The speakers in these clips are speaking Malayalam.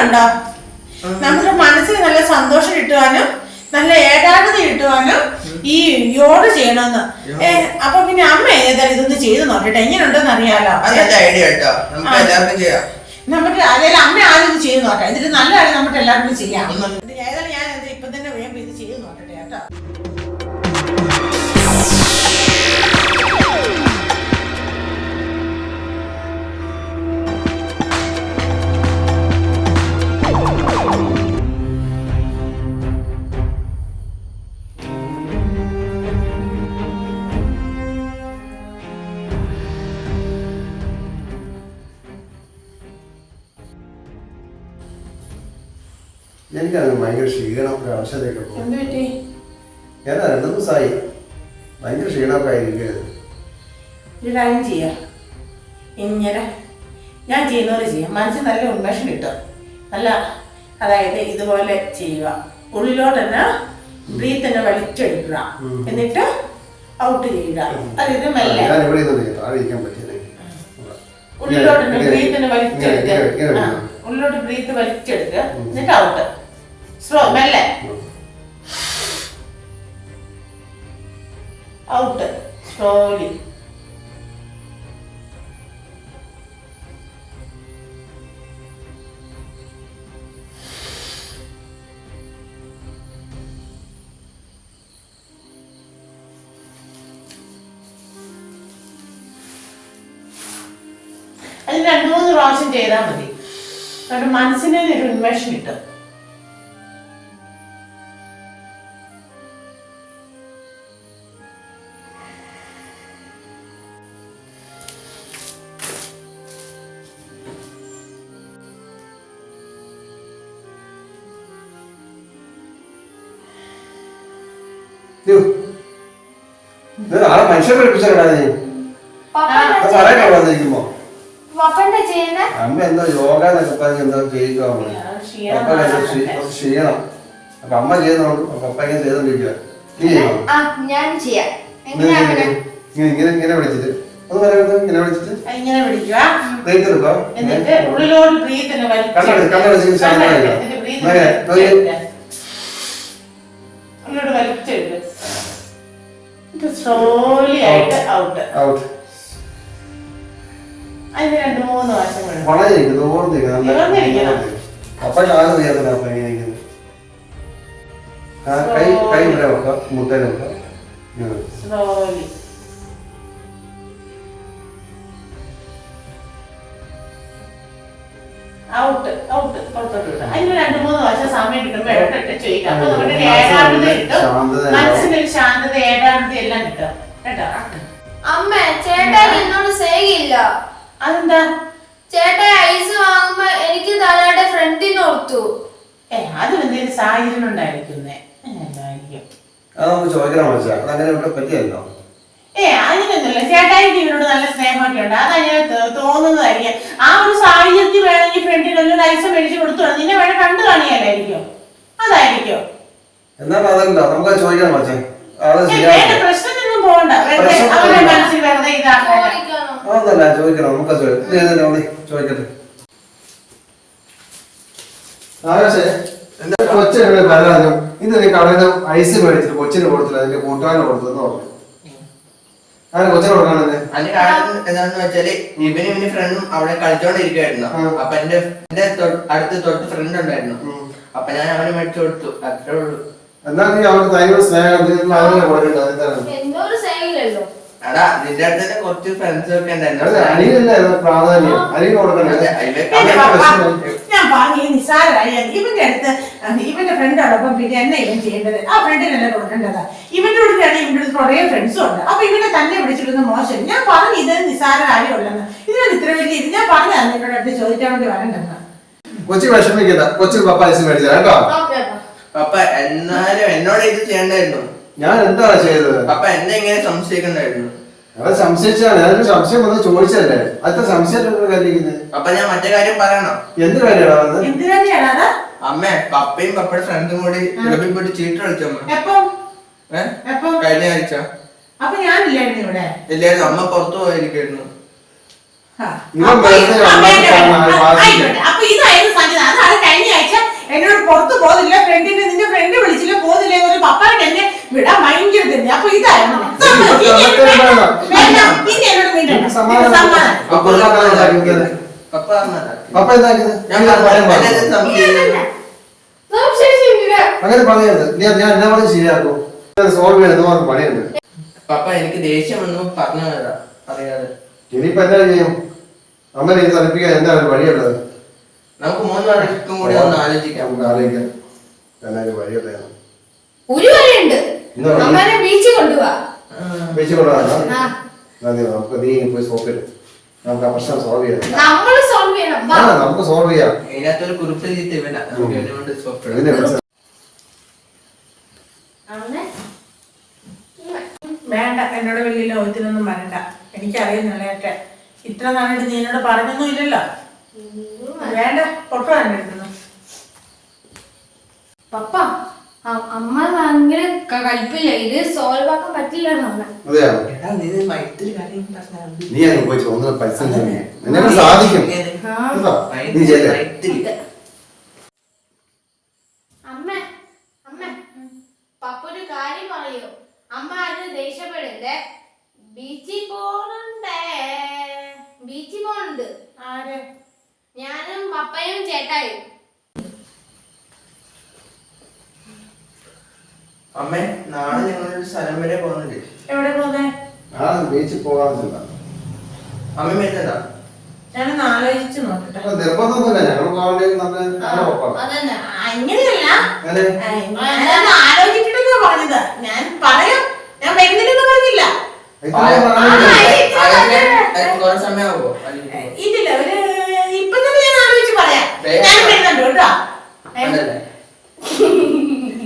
കണ്ടോ നമ്മുടെ മനസ്സിന് നല്ല സന്തോഷം കിട്ടുവാനും നല്ല ഏകാഗ്രത കിട്ടുവാനും ഈ യോഗ ചെയ്യണമെന്ന്. അപ്പൊ പിന്നെ അമ്മ ഏതായാലും ഇതൊന്ന് ചെയ്ത് നോക്കട്ടെ, എങ്ങനെയുണ്ടെന്ന് അറിയാലോ. നമുക്ക് അതായത് അമ്മ ആദ്യം ഇത് ചെയ്ത് നോക്കാം, ഇതിൽ നല്ലതാണ് നമുക്ക് എല്ലാവർക്കും ചെയ്യാം. ഏതായാലും ഞാൻ ഇപ്പൊ തന്നെ വേഗം ഇത് ചെയ്ത് നോക്കട്ടെ കേട്ടോ. എനിക്കത് ഭയങ്കര ക്ഷീണം, ഒരു അവശതയൊക്കെ പോകും. ഞാൻ 2 ദിവസമായി ഭയങ്കര ക്ഷീണമൊക്കെ ആയിരിക്കും. ഒരു കാര്യം ചെയ്യാം, ഇങ്ങനെ ഞാൻ ചെയ്യുന്ന പോലെ ചെയ്യാം, മനസ്സിൽ നല്ല ഉന്മേഷം കിട്ടും. നല്ല അതായത് ഇതുപോലെ ചെയ്യുക, ഉള്ളിലോട്ട് തന്നെ ബ്രീത്ത് തന്നെ വലിച്ചെടുക്കുക, എന്നിട്ട് ഔട്ട് ചെയ്യുക. അതായത് മെല്ലെ ഉള്ളിലോട്ട് തന്നെ ബ്രീത്ത് തന്നെ വലിച്ചെടുക്കുക, ഉള്ളിലോട്ട് ബ്രീത്ത് വലിച്ചെടുക്കുക, എന്നിട്ട് ഔട്ട്. സ്ലോ മെല്ലെ ഔട്ട്, സ്ലോലി. അത് 2-3 പ്രാവശ്യം ചെയ്താൽ മതി, കാരണം മനസ്സിന് ഒരു ഉന്മേഷം കിട്ടും. മനുഷ്യരെ പഠിപ്പിച്ചാ അമ്മ എന്തോ യോഗ എന്നൊക്കെ പറഞ്ഞ് എന്തോ ചെയ്യിക്കുവാ ക്ഷീണം. അപ്പൊ അമ്മ ചെയ്യുന്നോണ്ട് പപ്പ ഇങ്ങനെ ചെയ്തോണ്ടിരിക്കുക. നീ ചെയ്യണോ? ഇങ്ങനെ വിളിച്ചിട്ട് ഒന്ന് പറയുന്നത് ഇങ്ങനെ വിളിച്ചിട്ട് ബ്രീത്ത് എടുക്കോ, കണ്ണടച്ച് സ്ലോലി ആയിട്ട് ഔട്ട്. അതിന് 2-3 പ്രാവശ്യം അപ്പൊ കാലം ചെയ്യാത്തില്ല. അപ്പൊ എങ്ങനെ കൈ ഇവിടെ വെക്കാം, മുട്ടയിൽ വെക്കാം. Slowly out out out. അതിന് 2-3 പ്രാവശ്യം സമയം കിട്ടുമ്പോ ഇടയ്ക്ക് ചോദിക്കാം. അപ്പൊ നമ്മുടെ ഏകാഗ്രത കിട്ടും, മനസ്സിനൊരു ശാന്തത, ഏകാഗ്രത എല്ലാം കിട്ടും കേട്ടോ. അമ്മ ചേട്ടാ എന്നോട് സ്നേഹില്ല. അതെന്താ? ചേട്ടാ ഐസ് വാങ്ങുമ്പോ എനിക്ക് തലയുടെ ഫ്രണ്ടിന് കൊടുത്തു. അത് എന്തെങ്കിലും സാഹചര്യം ഉണ്ടായിരിക്കുന്നേ. അത് നമുക്ക് ചോദിക്കണം മനസ്സിലാ, അതങ്ങനെ ഇവിടെ പറ്റിയല്ലോ. അങ്ങനെയൊന്നുമില്ല, ചേട്ടായിക്ക് ഇവരോട് നല്ല സ്നേഹമൊക്കെ ഉണ്ട്, അതങ്ങനെ തോന്നുന്നതായിരിക്കും. ആ ഒരു സാഹചര്യത്തിൽ വേണമെങ്കിൽ ഫ്രണ്ടിനൊരു ഐസ് മേടിച്ച് കൊടുത്തു നിന്നെ വേണേ കണ്ടു കാണിയാലായിരിക്കും, അതായിരിക്കും. എന്നാലും അതല്ല, നമുക്ക് ചോദിക്കണം മച്ചേ. പ്രശ്നത്തിനൊന്നും പോകണ്ട, അവരുടെ മനസ്സിൽ വെറുതെ ഇതാക്കാൻ. അതല്ല ചോദിക്കണം, നമുക്ക് ചോദിക്കട്ടെ. ആകാശേ കൊച്ചിനെ പരാജയം ഇന്ന് നീ കടയിൽ ഐസ് മേടിച്ചിട്ട് കൊച്ചിന് കൊടുത്തില്ല, അതിന്റെ കൂട്ടുകാരനെ കൊടുത്തെന്ന് പറഞ്ഞു. അങ്ങനെ കൊച്ചിനെ കൊടുക്കാണെന്ന് അതിന്റെ കാരണം എന്താണെന്ന് വെച്ചാല് ഇവന് ഫ്രണ്ടും അവിടെ കളിച്ചോണ്ടിരിക്കുവായിരുന്നു. അപ്പൊ എന്റെ അടുത്ത് തൊട്ട് ഫ്രണ്ട് ഉണ്ടായിരുന്നു, അപ്പൊ ഞാൻ അവന് മേടിച്ചു കൊടുത്തു, അത്രേ ഉള്ളൂ. എന്നാ നീ അവർക്ക് ഭയങ്കര സ്നേഹം കൊടുക്കണ്ടോ? എന്നോട് സ്നേഹില്ലല്ലോ. അടാ നിന്റെ അടുത്ത് തന്നെ കുറച്ച് ഫ്രണ്ട്സ് ഒക്കെ ഉണ്ടായിരുന്നു. പ്രാധാന്യം അരിയിൽ കൊടുക്കണ്ടേ? ഞാൻ പറഞ്ഞു നിസ്സാരമായി. ഇവന്റെ അടുത്ത് ഇവന്റെ ഫ്രണ്ട് ഉള്ളപ്പം പിന്നെ എന്നെ ഇവൻ ചെയ്യേണ്ടത് ആ ഫ്രണ്ടിനെന്നെ കൊടുക്കേണ്ടതാ. ഇവന്റെ അടുത്താണ് ഇവന്റെ അടുത്ത് കുറെ ഫ്രണ്ട്സും ഉണ്ട്, അപ്പൊ ഇവനെ തന്നെ വിളിച്ചിരുന്ന മോശം. ഞാൻ പറഞ്ഞു ഇത് നിസ്സാര കാര്യമുള്ളെന്ന്, ഇതിനോട് ഇത്ര വലിയ ഇത് ഞാൻ പറഞ്ഞതാണ് നിങ്ങളുടെ അടുത്ത് ചോദിക്കാൻ വേണ്ടി വരണ്ടെന്ന്. കൊച്ചി വിഷമിക്കണ്ട, കൊച്ചി പപ്പ ഐസ് മേടിച്ചാ കേട്ടോ. പപ്പ എന്നാലും എന്നോട് ഇത് ചെയ്യണ്ടായിരുന്നു. ഞാൻ എന്താണ് ചെയ്തത്? പപ്പ എന്നെ ഇങ്ങനെ സംശയിക്കണ്ടായിരുന്നു. അവൻ സംശയിച്ചാണ്, ഞാനൊരു സംശയം വന്ന് ചോദിച്ചല്ലേ, അത്ര സംശയം കാര്യക്കുന്നത്. അപ്പൊ ഞാൻ മറ്റേ കാര്യം പറയണോ? എന്ത് കാര്യമാണ്? എന്ത് കാര്യമാണ്? അമ്മ പപ്പയും പപ്പയുടെ ഫ്രണ്ടും കൂടി ക്ലബിൽ പോയിട്ട് ചീട്ട് കളിച്ചു. കഴിഞ്ഞ ആഴ്ച. അപ്പൊ ഞാനില്ലായിരുന്നു ഇവിടെ. ഇല്ലായിരുന്നു, അമ്മ പുറത്തു പോയിരിക്കുന്നു. ഇവൻ വെറുതെ ആയിക്കോട്ടെ. അപ്പൊ ഇതായിരുന്നു സംഗീതം. അതാണ് കഴിഞ്ഞ ആഴ്ച എന്നോട് പുറത്ത് പോകുന്നില്ല, നിന്റെ ഫ്രണ്ട് വിളിച്ചില്ല, പോകുന്നില്ല എന്നൊരു പപ്പായ്ക്ക് എന്നെ വിടാൻ ഭയങ്കര തന്നെ. അപ്പൊ ഇതായിരുന്നു പിന്നെ എന്നോട് വീണ്ടും സമാധാനം. പപ്പ എന്താക്കുന്നത് അങ്ങനെ പറയരുത്. ഞാൻ എന്നാ പറഞ്ഞ് ശരിയാക്കും. സോൾവ് ചെയ്യുന്ന പണിയുണ്ട്. പപ്പ എനിക്ക് ദേഷ്യം വന്നു പറഞ്ഞു അറിയാതെ. ഇനിയിപ്പോ എന്താ ചെയ്യും? അമ്മ എനിക്ക് തണുപ്പിക്കാൻ എന്താ വഴിയുള്ളത്? നമുക്ക് 3 വർഷം കൂടി ഒന്ന് ആലോചിക്കാം. നമുക്ക് ആലോചിക്കാം എന്നാലും വഴിയുള്ളത്. ഒരു വഴിയുണ്ട്, അമ്മേനെ ബീച്ചിൽ കൊണ്ടുപോവാ. വെച്ച് കൊണ്ടുപോകാം. നമുക്ക് നീ പോയി സോപ്പിട്ട് നമുക്ക് ആ പ്രശ്നം സോൾവ് ചെയ്യാം. നമ്മള് സോൾവ് ചെയ്യണം. നമുക്ക് സോൾവ് ചെയ്യാം. ഇതിനകത്തൊരു കുറിപ്പ് ചെയ്തിട്ട് ഇവനാ വേണ്ട, എന്നോട് വലിയ ലോകത്തിനൊന്നും വരണ്ട. എനിക്കറിയുന്നില്ല ഏട്ടെ, ഇത്ര നാളായിട്ട് നീ എന്നോട് പറഞ്ഞൊന്നും ഇല്ലല്ലോ. വേണ്ട, പൊട്ടു കണ്ടിരുന്നു. പപ്പ അമ്മ ഭയങ്കര കൽപ്പില്ല, ഇത് സോൾവ് ആക്കാൻ പറ്റില്ല. അതെയോ? നീ അങ്ങ് പോയി ഒന്ന് പൈസ എന്നെ സാധിക്കും. നീ ചെയ്യേ. അമ്മ പപ്പ ഒരു കാര്യം പറയൂ. അമ്മ അത് ദേഷ്യപ്പെടല്ലേ. ബീച്ചിൽ പോണുണ്ട്. ആര്? ഞാനും പപ്പയും ചേട്ടായും. അമ്മേ, നാളെ ഞങ്ങളൊരു സ്ഥലം വരെ പോകുന്നുണ്ട്. എവിടെ പോന്നെ? നാളെ ബീച്ചിൽ പോകാന്നില്ല. അമ്മ വരുന്നതാ? ഞാനൊന്ന് ആലോചിച്ചു നോക്കട്ടെ. നിർബന്ധമൊന്നുമില്ല, ഞങ്ങൾ പോകേണ്ടി അതന്നെ. അങ്ങനെയല്ല, ഞാനൊന്ന് ആലോചിച്ചിട്ടൊക്കെ പറഞ്ഞത്. ഞാൻ പറയാം, ഞാൻ വരുന്നില്ലെന്ന് പറഞ്ഞില്ല. കുറെ സമയമാവോ? ഇതില്ല, ഇപ്പൊ തന്നെ ഞാൻ ആലോചിച്ച് പറയാം. ഞാൻ വരുന്നുണ്ട് കേട്ടോ.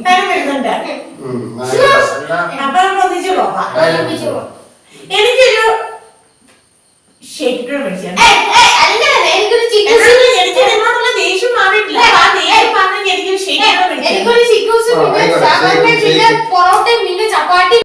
ഞാൻ വരുന്നുണ്ട്. അപ്പൊ നമ്മൾ ഒന്നിച്ച് പോകാം. എനിക്കൊരു ഷേക്ക് മേടിച്ചാൽ എനിക്ക് നിങ്ങളോടുള്ള ദേഷ്യം മാറിയിട്ടില്ല. ആ ദേഷ്യം പറഞ്ഞെങ്കിൽ എനിക്കൊരു ഷേക്ക് പൊറോട്ടയും പിന്നെ ചപ്പാത്തി.